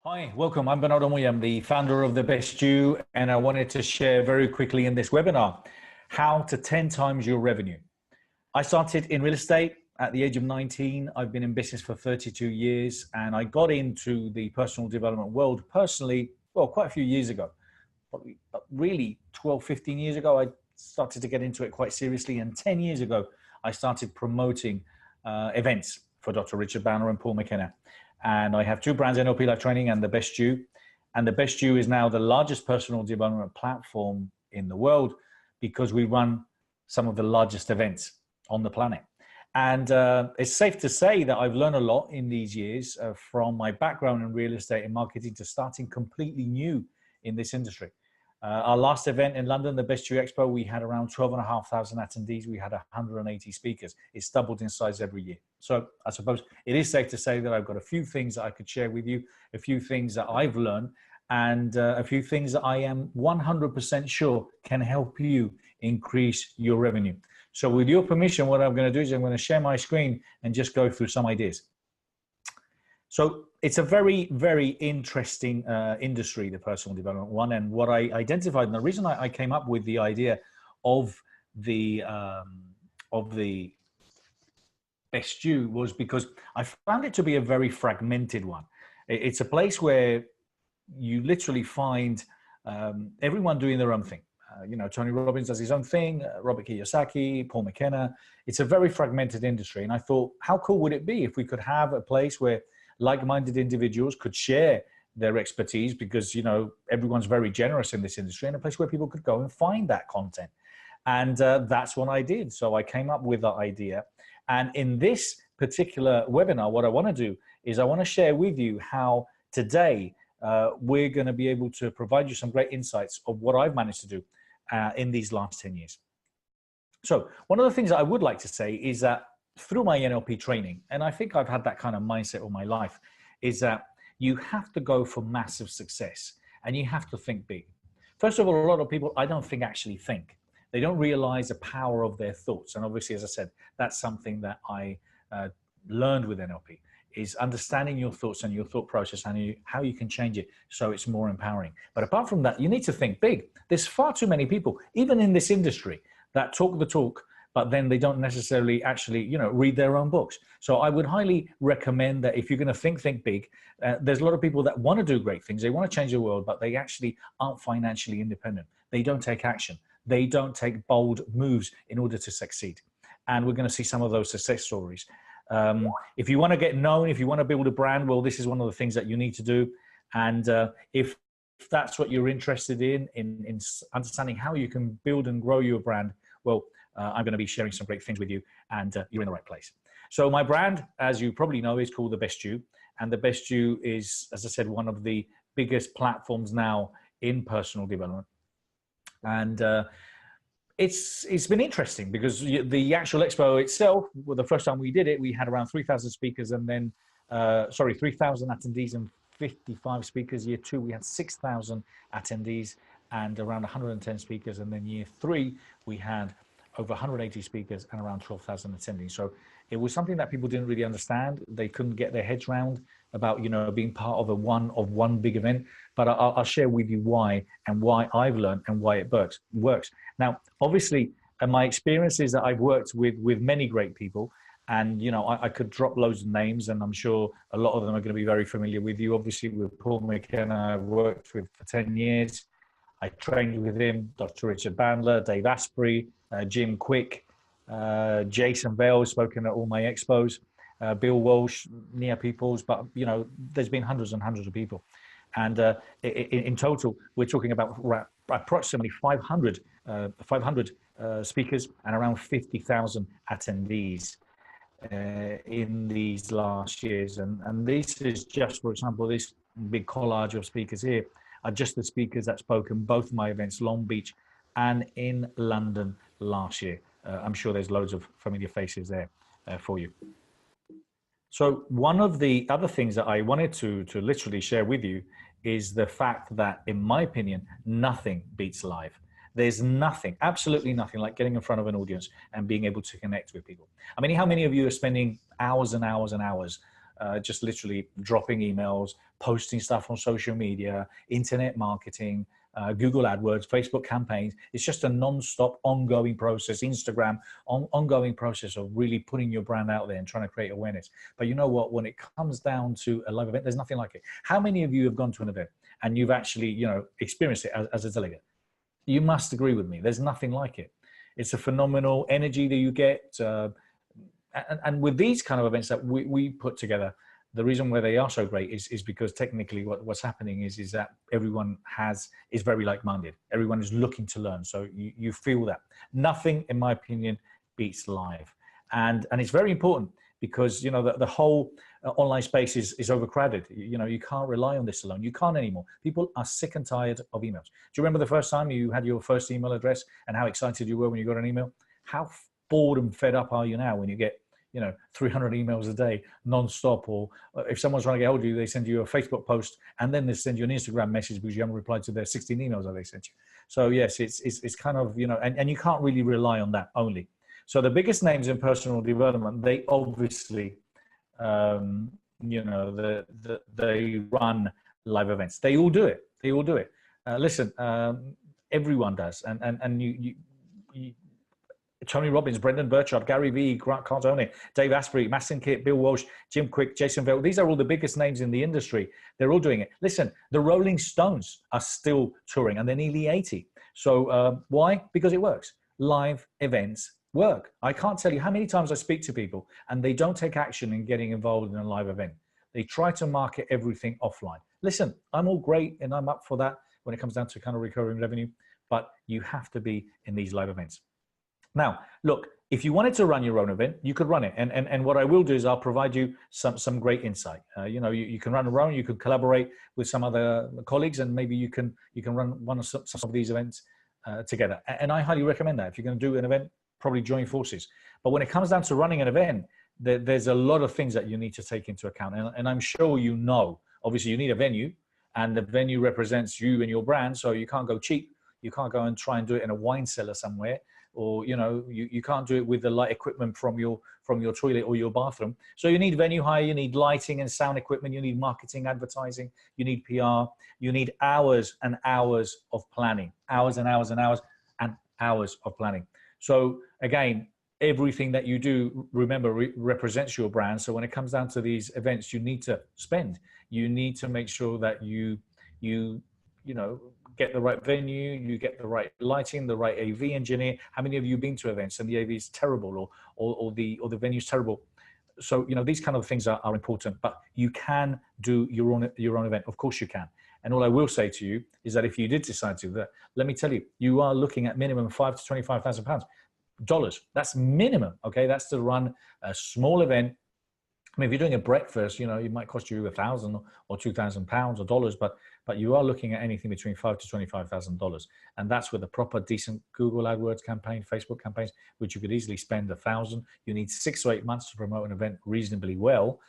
Hi, welcome. I'm Bernardo Moya. I'm the founder of The Best You, and I wanted to share very quickly in this webinar how to 10 times your revenue. I started in real estate at the age of 19. I've been in business for 32 years, and I got into the personal development world personally, well, quite a few years ago. But really 12, 15 years ago, I started to get into it quite seriously. And 10 years ago, I started promoting events for Dr. Richard Banner and Paul McKenna. And I have two brands, NLP Life Training and The Best You. And The Best You is now the largest personal development platform in the world because we run some of the largest events on the planet. And it's safe to say that I've learned a lot in these years from my background in real estate and marketing to starting completely new in this industry. Our last event in London, the Best You Expo, we had around 12,500 attendees. We had 180 speakers. It's doubled in size every year. So I suppose it is safe to say that I've got a few things that I could share with you, a few things that I've learned, and a few things that I am 100% sure can help you increase your revenue. So with your permission, what I'm going to do is I'm going to share my screen and just go through some ideas. So it's a very, very interesting industry, the personal development one. And what I identified, and the reason I came up with the idea of the Best You was because I found it to be a very fragmented one. It's a place where you literally find everyone doing their own thing. Tony Robbins does his own thing, Robert Kiyosaki, Paul McKenna. It's a very fragmented industry. And I thought, how cool would it be if we could have a place where like-minded individuals could share their expertise, because everyone's very generous in this industry, and a place where people could go and find that content. And that's what I did. So I came up with that idea. And in this particular webinar, what I want to do is I want to share with you how today we're going to be able to provide you some great insights of what I've managed to do in these last 10 years. So one of the things that I would like to say is that through my NLP training, and I think I've had that kind of mindset all my life, is that you have to go for massive success and you have to think big. First of all, a lot of people, I don't think, actually think. They don't realize the power of their thoughts. And obviously, as I said, that's something that I learned with NLP, is understanding your thoughts and your thought process and how you can change it so it's more empowering. But apart from that, you need to think big. There's far too many people, even in this industry, that talk the talk, but then they don't necessarily actually, read their own books. So I would highly recommend that if you're going to think big. There's a lot of people that want to do great things. They want to change the world, but they actually aren't financially independent. They don't take action. They don't take bold moves in order to succeed. And we're going to see some of those success stories. If you want to get known, if you want to build a brand, well, this is one of the things that you need to do. And if that's what you're interested in understanding how you can build and grow your brand, well, I'm going to be sharing some great things with you, and you're in the right place. So my brand, as you probably know, is called The Best You. And The Best You is, as I said, one of the biggest platforms now in personal development. And it's been interesting because the actual expo itself, well, the first time we did it, we had around 3,000 speakers and then, 3,000 attendees and 55 speakers. Year 2, we had 6,000 attendees and around 110 speakers. And then year 3, we had over 180 speakers and around 12,000 attendees. So it was something that people didn't really understand. They couldn't get their heads around about, being part of one big event. But I'll share with you why and why I've learned and why it works. Now, obviously, my experience is that I've worked with many great people, and I could drop loads of names, and I'm sure a lot of them are going to be very familiar with you. Obviously, with Paul McKenna, I've worked with for 10 years. I trained with him, Dr. Richard Bandler, Dave Asprey, Jim Quick, Jason Bell, spoken at all my expos, Bill Walsh, Nia Peoples, but there's been hundreds and hundreds of people. And in total, we're talking about approximately 500 speakers and around 50,000 attendees in these last years. And this is just, for example, this big collage of speakers here are just the speakers that spoke in both my events, Long Beach and in London last year. I'm sure there's loads of familiar faces there for you. So one of the other things that I wanted to literally share with you is the fact that, in my opinion, nothing beats live. There's nothing, absolutely nothing like getting in front of an audience and being able to connect with people. I mean, how many of you are spending hours and hours and hours just literally dropping emails, posting stuff on social media, internet marketing, Google AdWords, Facebook campaigns. It's just a non-stop ongoing process, Instagram, ongoing process of really putting your brand out there and trying to create awareness. But you know what, when it comes down to a live event, there's nothing like it. How many of you have gone to an event and you've actually, you know, experienced it as a delegate? You must agree with me. There's nothing like it. It's a phenomenal energy that you get. And with these kind of events that we put together, the reason why they are so great is because technically what's happening is that everyone is very like-minded. Everyone is looking to learn. So you feel that. Nothing, in my opinion, beats live. And it's very important because, you know, the whole online space is overcrowded. You know, you can't rely on this alone. You can't anymore. People are sick and tired of emails. Do you remember the first time you had your first email address and how excited you were when you got an email? How bored and fed up are you now when you get, you know, 300 emails a day non-stop? Or if someone's trying to get hold of you, they send you a Facebook post and then they send you an Instagram message because you haven't replied to their 16 emails that they sent you. So yes, it's kind of, you know, and you can't really rely on that only. So the biggest names in personal development, they obviously, you know, they run live events. They all do it. They all do it. Listen, everyone does. And you Tony Robbins, Brendan Burchard, Gary Vee, Grant Cardone, Dave Asprey, Mastin Kitt, Bill Walsh, Jim Quick, Jason Vale. These are all the biggest names in the industry. They're all doing it. Listen, the Rolling Stones are still touring and they're nearly 80. So why? Because it works. Live events work. I can't tell you how many times I speak to people and they don't take action in getting involved in a live event. They try to market everything offline. Listen, I'm all great and I'm up for that when it comes down to kind of recurring revenue, but you have to be in these live events. Now, look, if you wanted to run your own event, you could run it. And what I will do is I'll provide you some great insight. You know, you can run your own, you could collaborate with some other colleagues, and maybe you can run one of some of these events together. And I highly recommend that. If you're going to do an event, probably join forces. But when it comes down to running an event, there's a lot of things that you need to take into account. And I'm sure you know, obviously you need a venue, and the venue represents you and your brand. So you can't go cheap. You can't go and try and do it in a wine cellar somewhere. Or, you know, you can't do it with the light equipment from your toilet or your bathroom. So you need venue hire, you need lighting and sound equipment, you need marketing, advertising, you need PR, you need hours and hours of planning, hours and hours and hours and hours of planning. So again, everything that you do, remember, represents your brand. So when it comes down to these events, you need to spend. You need to make sure that you know, get the right venue, you get the right lighting, the right AV engineer. How many of you have been to events and the AV is terrible or the venue is terrible? So, you know, these kind of things are important, but you can do your own event. Of course you can. And all I will say to you is that if you did decide to do that, let me tell you, you are looking at minimum £5,000 to £25,000. That's minimum, okay? That's to run a small event. I mean, if you're doing a breakfast, you know, it might cost you £1,000 or £2,000 or dollars, but you are looking at anything between $5,000 to $25,000, and that's with a proper, decent Google AdWords campaign, Facebook campaigns, which you could easily spend $1,000. You need 6 to 8 months to promote an event reasonably well.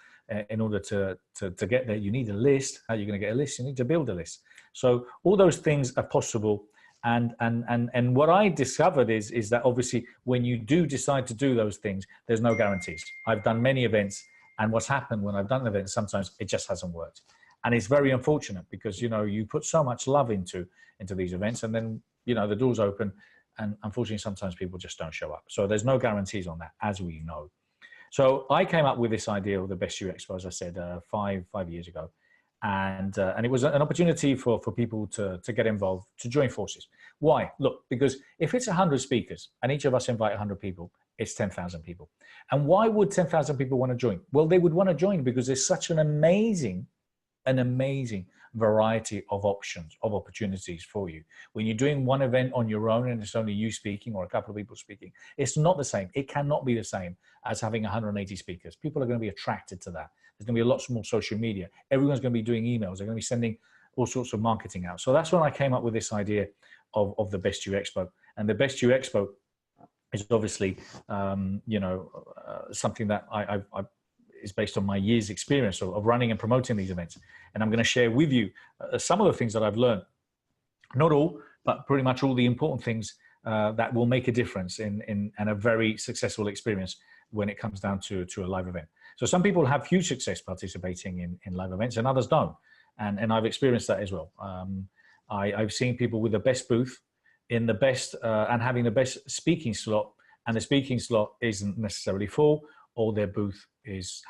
In order to get there, you need a list. How are you going to get a list? You need to build a list. So all those things are possible. And what I discovered is that obviously when you do decide to do those things, there's no guarantees. I've done many events. And what's happened when I've done events, sometimes it just hasn't worked. And it's very unfortunate because, you know, you put so much love into these events and then, you know, the doors open and unfortunately sometimes people just don't show up. So there's no guarantees on that, as we know. So I came up with this idea of the Best You Expo, as I said, five years ago. And it was an opportunity for people to get involved, to join forces. Why? Look, because if it's 100 speakers and each of us invite 100 people, it's 10,000 people. And why would 10,000 people want to join? Well, they would want to join because there's such an amazing variety of options, of opportunities for you. When you're doing one event on your own and it's only you speaking or a couple of people speaking, it's not the same. It cannot be the same as having 180 speakers. People are going to be attracted to that. There's going to be a lot more social media. Everyone's going to be doing emails. They're going to be sending all sorts of marketing out. So that's when I came up with this idea of the Best You Expo. And the Best You Expo is obviously, you know, something that I is based on my years' experience of running and promoting these events. And I'm going to share with you some of the things that I've learned. Not all, but pretty much all the important things that will make a difference in a very successful experience when it comes down to a live event. So some people have huge success participating in live events and others don't. And I've experienced that as well. I've seen people with the best booth in the best and having the best speaking slot, and the speaking slot isn't necessarily full, or their booth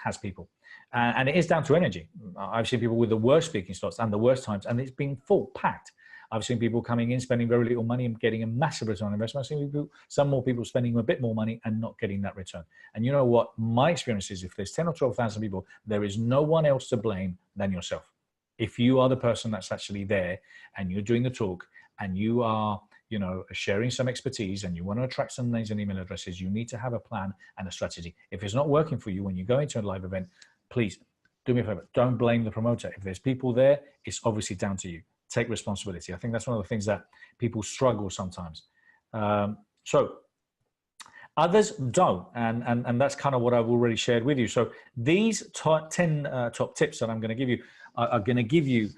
has people. And it is down to energy. I've seen people with the worst speaking slots and the worst times, and it's been full, packed. I've seen people coming in, spending very little money and getting a massive return on investment. I've seen people, some more people spending a bit more money and not getting that return. And you know what? My experience is if there's 10 or 12,000 people, there is no one else to blame than yourself. If you are the person that's actually there and you're doing the talk and you are, you know, sharing some expertise and you want to attract some names and email addresses, you need to have a plan and a strategy. If it's not working for you when you go into a live event, please do me a favor. Don't blame the promoter. If there's people there, it's obviously down to you. Take responsibility. I think that's one of the things that people struggle sometimes. So others don't, and that's kind of what I've already shared with you. So these 10 top tips that I'm going to give you are going to give you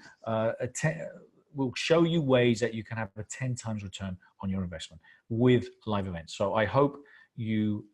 will show you ways that you can have a 10 times return on your investment with live events. So I hope you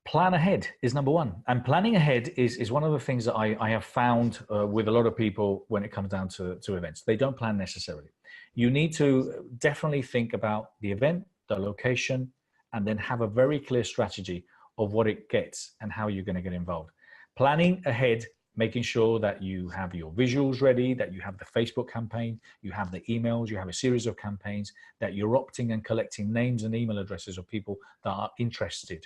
plan ahead is number one. And planning ahead is one of the things that I have found with a lot of people when it comes down to events. They don't plan necessarily. You need to definitely think about the event, the location, and then have a very clear strategy of what it gets and how you're going to get involved. Planning ahead, making sure that you have your visuals ready, that you have the Facebook campaign, you have the emails, you have a series of campaigns, that you're opting and collecting names and email addresses of people that are interested.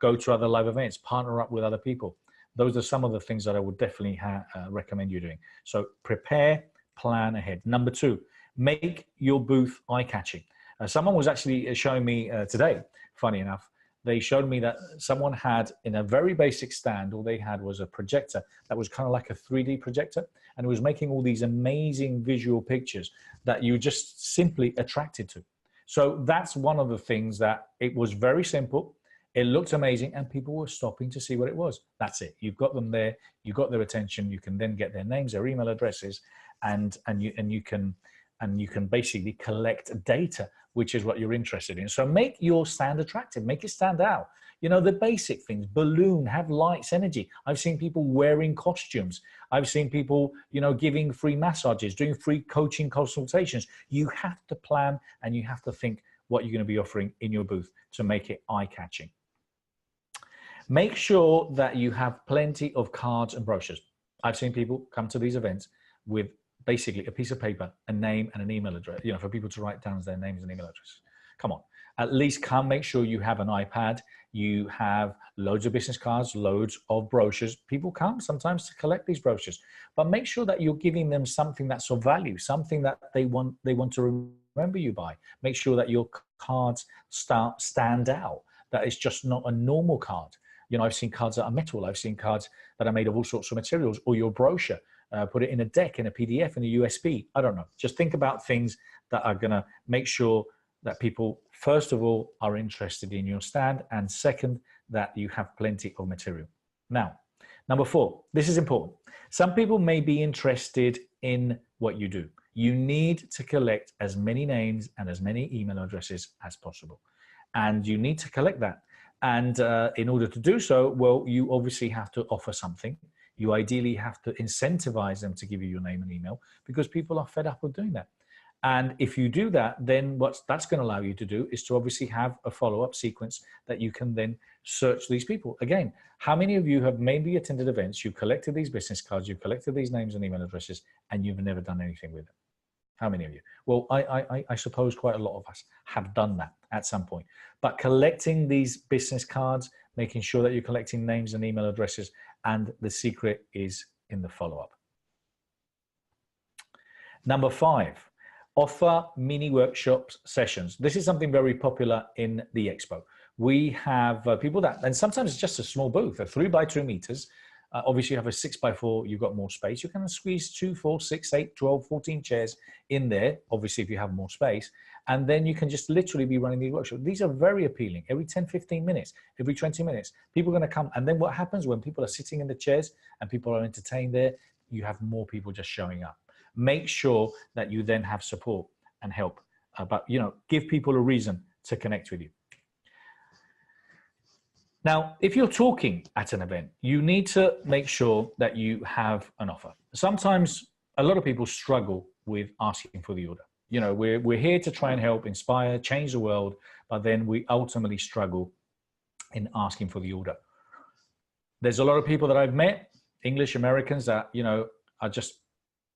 Go to other live events, partner up with other people. Those are some of the things that I would definitely recommend you doing. So prepare, plan ahead. Number two, make your booth eye-catching. Someone was actually showing me today, funny enough, they showed me that someone had in a very basic stand, all they had was a projector that was kind of like a 3D projector, and it was making all these amazing visual pictures that you just simply attracted to. So that's one of the things that it was very simple. It looked amazing and people were stopping to see what it was. That's it. You've got them there. You got their attention. You can then get their names, their email addresses, and you can basically collect data, which is what you're interested in. So make your stand attractive, make it stand out. You know, the basic things, balloon, have lights, energy. I've seen people wearing costumes. I've seen people, you know, giving free massages, doing free coaching consultations. You have to plan and you have to think what you're going to be offering in your booth to make it eye-catching. Make sure that you have plenty of cards and brochures. I've seen people come to these events with basically a piece of paper, a name and an email address, you know, for people to write down their names and email addresses. Come on, at least come, make sure you have an iPad, you have loads of business cards, loads of brochures. People come sometimes to collect these brochures, but make sure that you're giving them something that's of value, something that they want to remember you by. Make sure that your cards stand out, that it's just not a normal card. You know, I've seen cards that are metal, I've seen cards that are made of all sorts of materials, or your brochure. Put it in a deck, in a PDF, in a USB. I don't know. Just think about things that are going to make sure that people, first of all, are interested in your stand, and second, that you have plenty of material. Now, number four, this is important. Some people may be interested in what you do. You need to collect as many names and as many email addresses as possible. And you need to collect that. And in order to do so, well, you obviously have to offer something. You ideally have to incentivize them to give you your name and email, because people are fed up with doing that. And if you do that, then what that's going to allow you to do is to obviously have a follow-up sequence that you can then search these people. Again, how many of you have maybe attended events, you've collected these business cards, you've collected these names and email addresses, and you've never done anything with them? How many of you? Well, I suppose quite a lot of us have done that at some point. But collecting these business cards, making sure that you're collecting names and email addresses, and the secret is in the follow-up. Number five, offer mini workshops sessions. This is something very popular in the expo. We have people that, and sometimes it's just a small booth, a 3x2 meters. Obviously you have a 6x4, you've got more space. You can squeeze 2, 4, 6, 8, 12, 14 chairs in there, obviously if you have more space. And then you can just literally be running these workshops. These are very appealing. Every 10, 15 minutes, every 20 minutes, people are going to come. And then what happens when people are sitting in the chairs and people are entertained there, you have more people just showing up. Make sure that you then have support and help. But, you know, give people a reason to connect with you. Now, if you're talking at an event, you need to make sure that you have an offer. Sometimes a lot of people struggle with asking for the order. You know, we're here to try and help, inspire, change the world, but then we ultimately struggle in asking for the order. There's a lot of people that I've met, English Americans, that, you know, are just,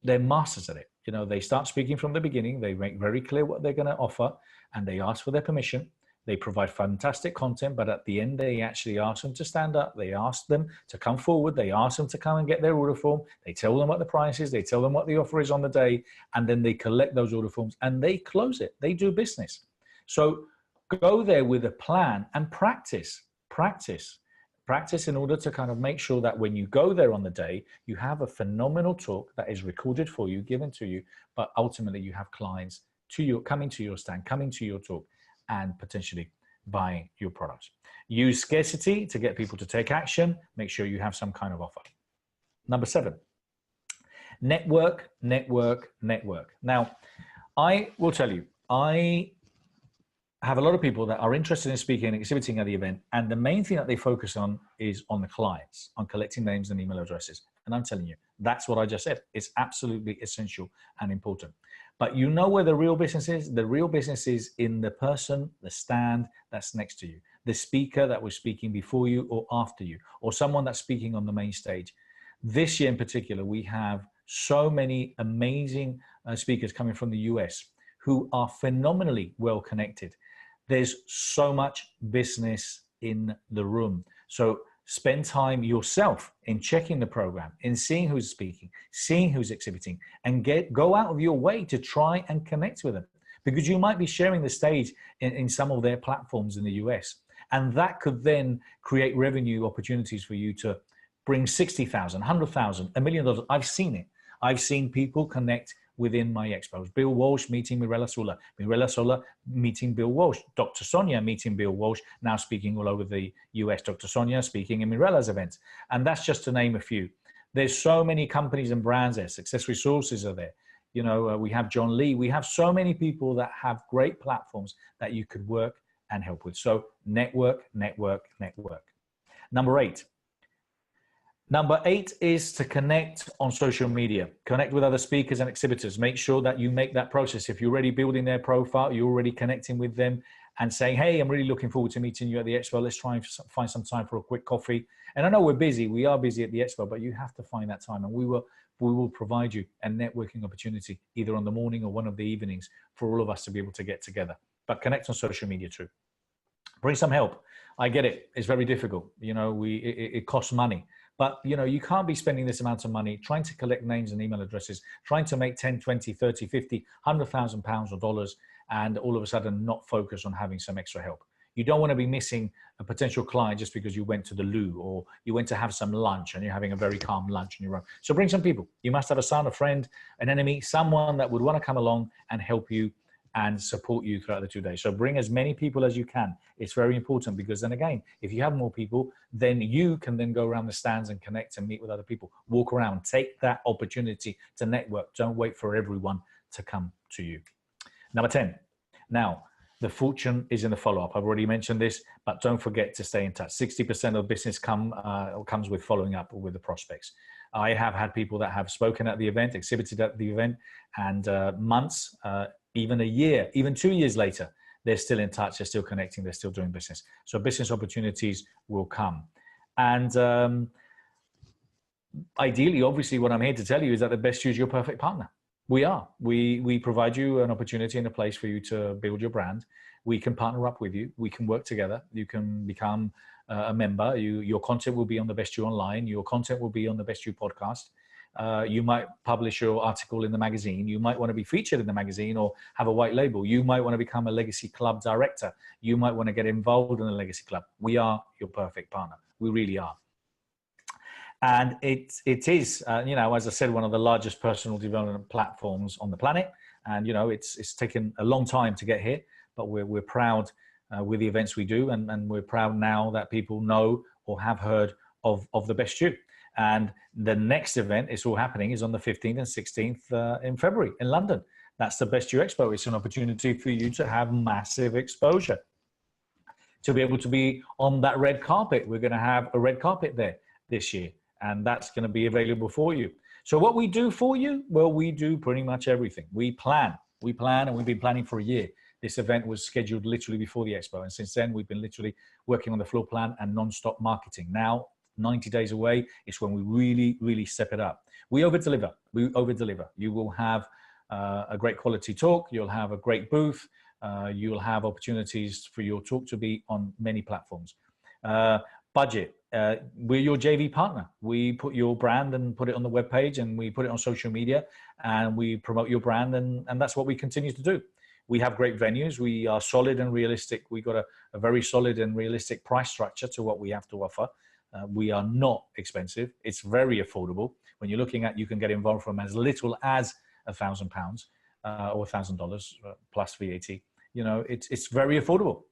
they're masters at it. You know, they start speaking from the beginning, they make very clear what they're going to offer, and they ask for their permission. They provide fantastic content, but at the end, they actually ask them to stand up. They ask them to come forward. They ask them to come and get their order form. They tell them what the price is. They tell them what the offer is on the day, and then they collect those order forms and they close it. They do business. So go there with a plan and practice in order to kind of make sure that when you go there on the day, you have a phenomenal talk that is recorded for you, given to you, but ultimately you have clients to you coming to your stand, coming to your talk, and potentially buying your products. Use scarcity to get people to take action. Make sure you have some kind of offer. Number 7, network. Now, I will tell you, I have a lot of people that are interested in speaking and exhibiting at the event, and the main thing that they focus on is on the clients, on collecting names and email addresses. And I'm telling you, that's what I just said. It's absolutely essential and important. But you know where the real business is? The real business is in the person, the stand that's next to you, the speaker that was speaking before you or after you, or someone that's speaking on the main stage. This year in particular, we have so many amazing speakers coming from the US who are phenomenally well connected. There's so much business in the room. So spend time yourself in checking the program, in seeing who's speaking, seeing who's exhibiting, and go out of your way to try and connect with them, because you might be sharing the stage in some of their platforms in the US. And that could then create revenue opportunities for you to bring 60,000, 100,000, $1 million. I've seen it. I've seen people connect within my expos. Bill Walsh meeting Mirella Sola, Mirella Sola meeting Bill Walsh, Dr. Sonia meeting Bill Walsh, now speaking all over the US, Dr. Sonia speaking in Mirella's events. And that's just to name a few. There's so many companies and brands there. Success Resources are there. You know, we have John Lee. We have so many people that have great platforms that you could work and help with. So network. Number 8. Number 8 is to connect on social media. Connect with other speakers and exhibitors. Make sure that you make that process. If you're already building their profile, you're already connecting with them and saying, hey, I'm really looking forward to meeting you at the expo. Let's try and find some time for a quick coffee. And I know we're busy. We are busy at the expo, but you have to find that time. And we will provide you a networking opportunity, either on the morning or one of the evenings, for all of us to be able to get together. But connect on social media too. Bring some help. I get it. It's very difficult. You know, it costs money. But, you know, you can't be spending this amount of money trying to collect names and email addresses, trying to make 10, 20, 30, 50, 100,000 pounds or dollars, and all of a sudden not focus on having some extra help. You don't want to be missing a potential client just because you went to the loo or you went to have some lunch and you're having a very calm lunch on your own. So bring some people. You must have a son, a friend, an enemy, someone that would want to come along and help you and support you throughout the 2 days. So bring as many people as you can. It's very important, because then again, if you have more people, then you can then go around the stands and connect and meet with other people. Walk around, take that opportunity to network. Don't wait for everyone to come to you. Number 10. Now, the fortune is in the follow-up. I've already mentioned this, but don't forget to stay in touch. 60% of business comes with following up with the prospects. I have had people that have spoken at the event, exhibited at the event, and months, even a year, even 2 years later, they're still in touch, they're still connecting, they're still doing business. So business opportunities will come. And ideally, obviously, what I'm here to tell you is that the best you is your perfect partner. We are. We provide you an opportunity and a place for you to build your brand. We can partner up with you. We can work together. You can become a member. Your content will be on the Best You Online. Your content will be on the Best You podcast. You might publish your article in the magazine. You might want to be featured in the magazine or have a white label. You might want to become a Legacy Club director. You might want to get involved in a Legacy Club. We are your perfect partner. We really are. And it is, you know, as I said, one of the largest personal development platforms on the planet. And, you know, it's taken a long time to get here, but we're proud with the events we do. And we're proud now that people know or have heard of the Best You. And the next event is all happening is on the 15th and 16th in February in London. That's the Best You Expo. It's an opportunity for you to have massive exposure. to be able to be on that red carpet. We're going to have a red carpet there this year, and that's going to be available for you. So what we do for you, well, we do pretty much everything. We plan, and we've been planning for a year. This event was scheduled literally before the expo, and since then we've been literally working on the floor plan and non-stop marketing. Now, 90 days away is when we really step it up. We over deliver. You will have a great quality talk. You'll have a great booth. You'll have opportunities for your talk to be on many platforms. Budget. We're your JV partner. We put your brand and put it on the webpage, and we put it on social media, and we promote your brand, and that's what we continue to do. We have great venues. We are solid and realistic. We got a very solid and realistic price structure to what we have to offer. We are not expensive. It's very affordable. When you're looking at, you can get involved from as little as £1,000 or $1,000 plus VAT. You know, it's very affordable.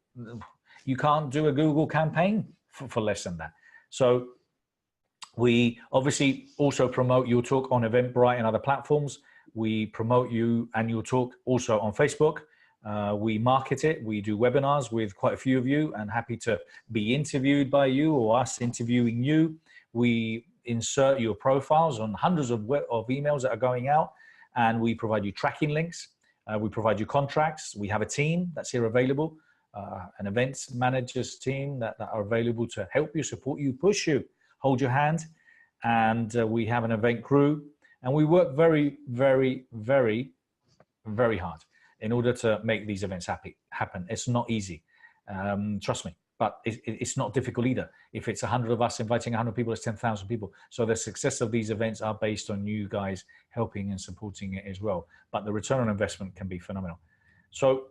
You can't do a Google campaign for less than that. So we obviously also promote your talk on Eventbrite and other platforms. We promote you and your talk also on Facebook. We market it. We do webinars with quite a few of you, and happy to be interviewed by you or us interviewing you. We insert your profiles on hundreds of emails that are going out, and we provide you tracking links. We provide you contracts. We have a team that's here available, an events managers team that are available to help you, support you, push you, hold your hand. And we have an event crew, and we work very hard in order to make these events happen. It's not easy, trust me, but it's not difficult either. If it's 100 of us inviting 100 people, it's 10,000 people. So the success of these events are based on you guys helping and supporting it as well. But the return on investment can be phenomenal. So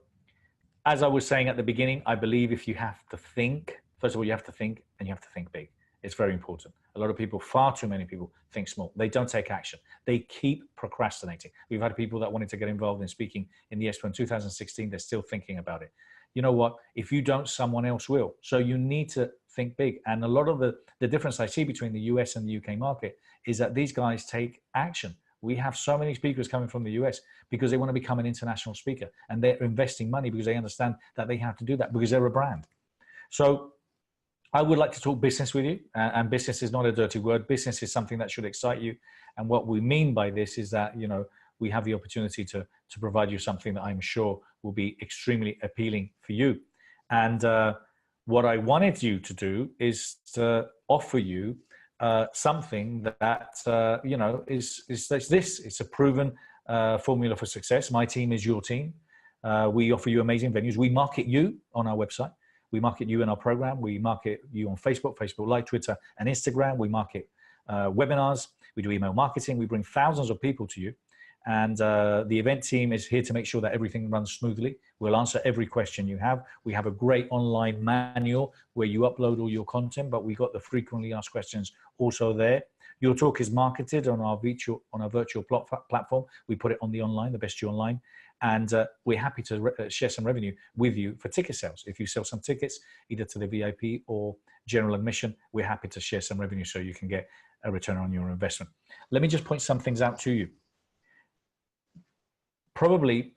as I was saying at the beginning, I believe if you have to think, first of all, you have to think, and you have to think big. It's very important. A lot of people, far too many people, think small. They don't take action. They keep procrastinating. We've had people that wanted to get involved in speaking in the Expo in 2016. They're still thinking about it. You know what? If you don't, someone else will. So you need to think big. And a lot of the difference I see between the US and the UK market is that these guys take action. We have so many speakers coming from the US because they want to become an international speaker, and they're investing money because they understand that they have to do that because they're a brand. So I would like to talk business with you, and business is not a dirty word. Business is something that should excite you. And what we mean by this is that, you know, we have the opportunity to provide you something that I'm sure will be extremely appealing for you. And what I wanted you to do is to offer you something that, you know, is this. It's a proven formula for success. My team is your team. We offer you amazing venues. We market you on our website. We market you in our program. We market you on Facebook, Facebook Live, Twitter, and Instagram. We market webinars. We do email marketing. We bring thousands of people to you. And the event team is here to make sure that everything runs smoothly. We'll answer every question you have. We have a great online manual where you upload all your content, but we got the frequently asked questions also there. Your talk is marketed on our virtual platform. We put it on the online, the Best You Online. And we're happy to share some revenue with you for ticket sales. If you sell some tickets, either to the VIP or general admission, we're happy to share some revenue so you can get a return on your investment. Let me just point some things out to you. Probably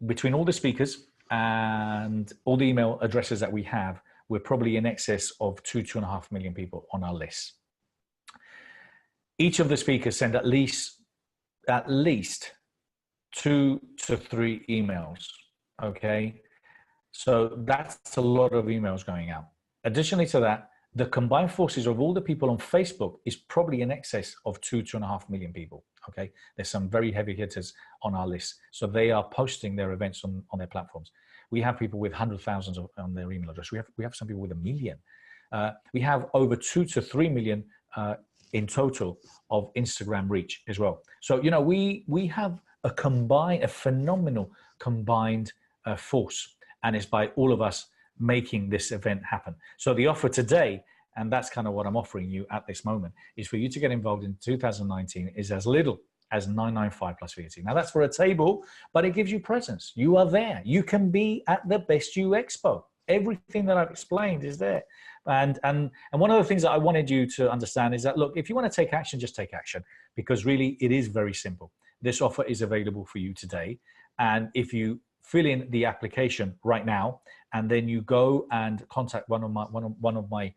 between all the speakers and all the email addresses that we have, we're probably in excess of 2.5 million people on our list. Each of the speakers send at least 2 to 3 emails, okay? So that's a lot of emails going out. Additionally to that, the combined forces of all the people on Facebook is probably in excess of 2.5 million people, okay? There's some very heavy hitters on our list. So they are posting their events on their platforms. We have people with 100,000 on their email address. We have some people with 1 million. We have over 2 to 3 million in total of Instagram reach as well. So, you know, we have a phenomenal combined force, and it's by all of us making this event happen. So the offer today, and that's kind of what I'm offering you at this moment, is for you to get involved in 2019 is as little as $995 plus VAT. Now that's for a table, but it gives you presence. You are there. You can be at the Best You Expo. Everything that I've explained is there. And one of the things that I wanted you to understand is that, look, if you want to take action, just take action, because really it is very simple. This offer is available for you today. And if you fill in the application right now, and then you go and contact one of my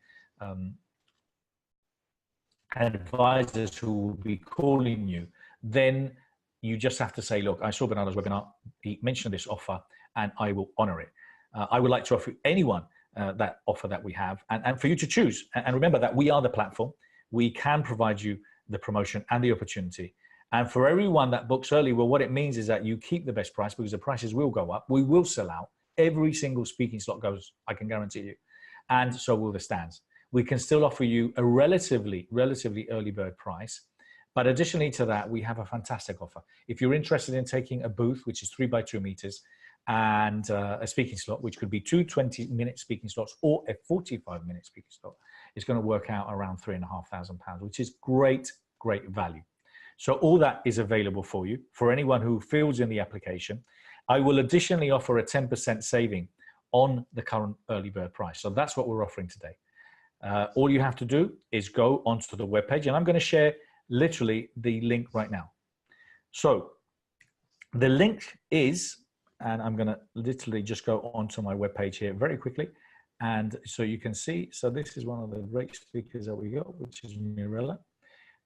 advisors who will be calling you. Then you just have to say, look, I saw Bernardo's webinar, he mentioned this offer, and I will honor it. I would like to offer anyone that offer that we have, and for you to choose. And remember that we are the platform. We can provide you the promotion and the opportunity. And for everyone that books early, well, what it means is that you keep the best price, because the prices will go up. We will sell out. Every single speaking slot goes, I can guarantee you. And so will the stands. We can still offer you a relatively early bird price. But additionally to that, we have a fantastic offer. If you're interested in taking a booth, which is 3 by 2 meters, and a speaking slot, which could be 2 20-minute speaking slots or a 45-minute speaking slot, it's going to work out around £3,500, which is great value. So all that is available for you, for anyone who fills in the application. I will additionally offer a 10% saving on the current early bird price. So that's what we're offering today. All you have to do is go onto the webpage, and I'm going to share literally the link right now. So the link is, and I'm going to literally just go onto my webpage here very quickly. And so you can see, so this is one of the great speakers that we got, which is Mirella.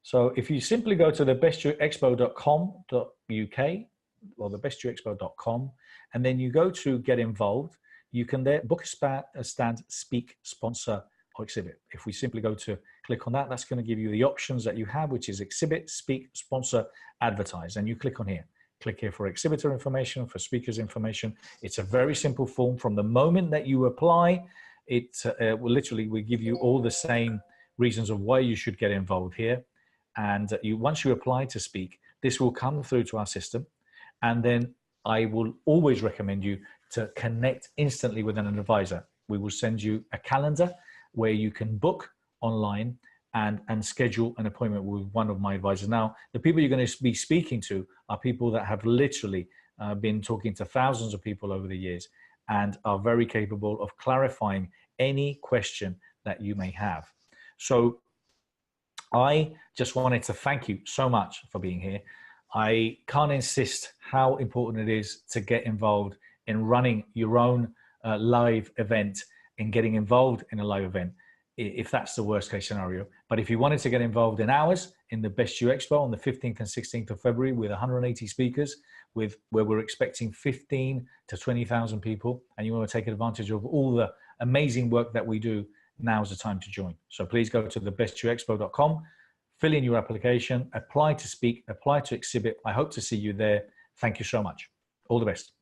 So if you simply go to the bestjewexpo.com.uk or the bestjewexpo.com, and then you go to get involved, you can there book a stand, speak, sponsor, or exhibit. If we simply go to click on that, that's going to give you the options that you have, which is exhibit, speak, sponsor, advertise. And you click on here. Click here for exhibitor information, for speakers information. It's a very simple form. From the moment that you apply, it will literally, we give you all the same reasons of why you should get involved here. And once you apply to speak, this will come through to our system. And then I will always recommend you to connect instantly with an advisor. We will send you a calendar where you can book online and schedule an appointment with one of my advisors. Now, the people you're going to be speaking to are people that have literally been talking to thousands of people over the years and are very capable of clarifying any question that you may have. So I just wanted to thank you so much for being here. I can't insist how important it is to get involved in running your own live event and getting involved in a live event, if that's the worst case scenario. But if you wanted to get involved in ours, in the Best You Expo on the 15th and 16th of February with 180 speakers, where we're expecting 15 to 20,000 people, and you want to take advantage of all the amazing work that we do, now's the time to join. So please go to thebestjewexpo.com, fill in your application, apply to speak, apply to exhibit. I hope to see you there. Thank you so much. All the best.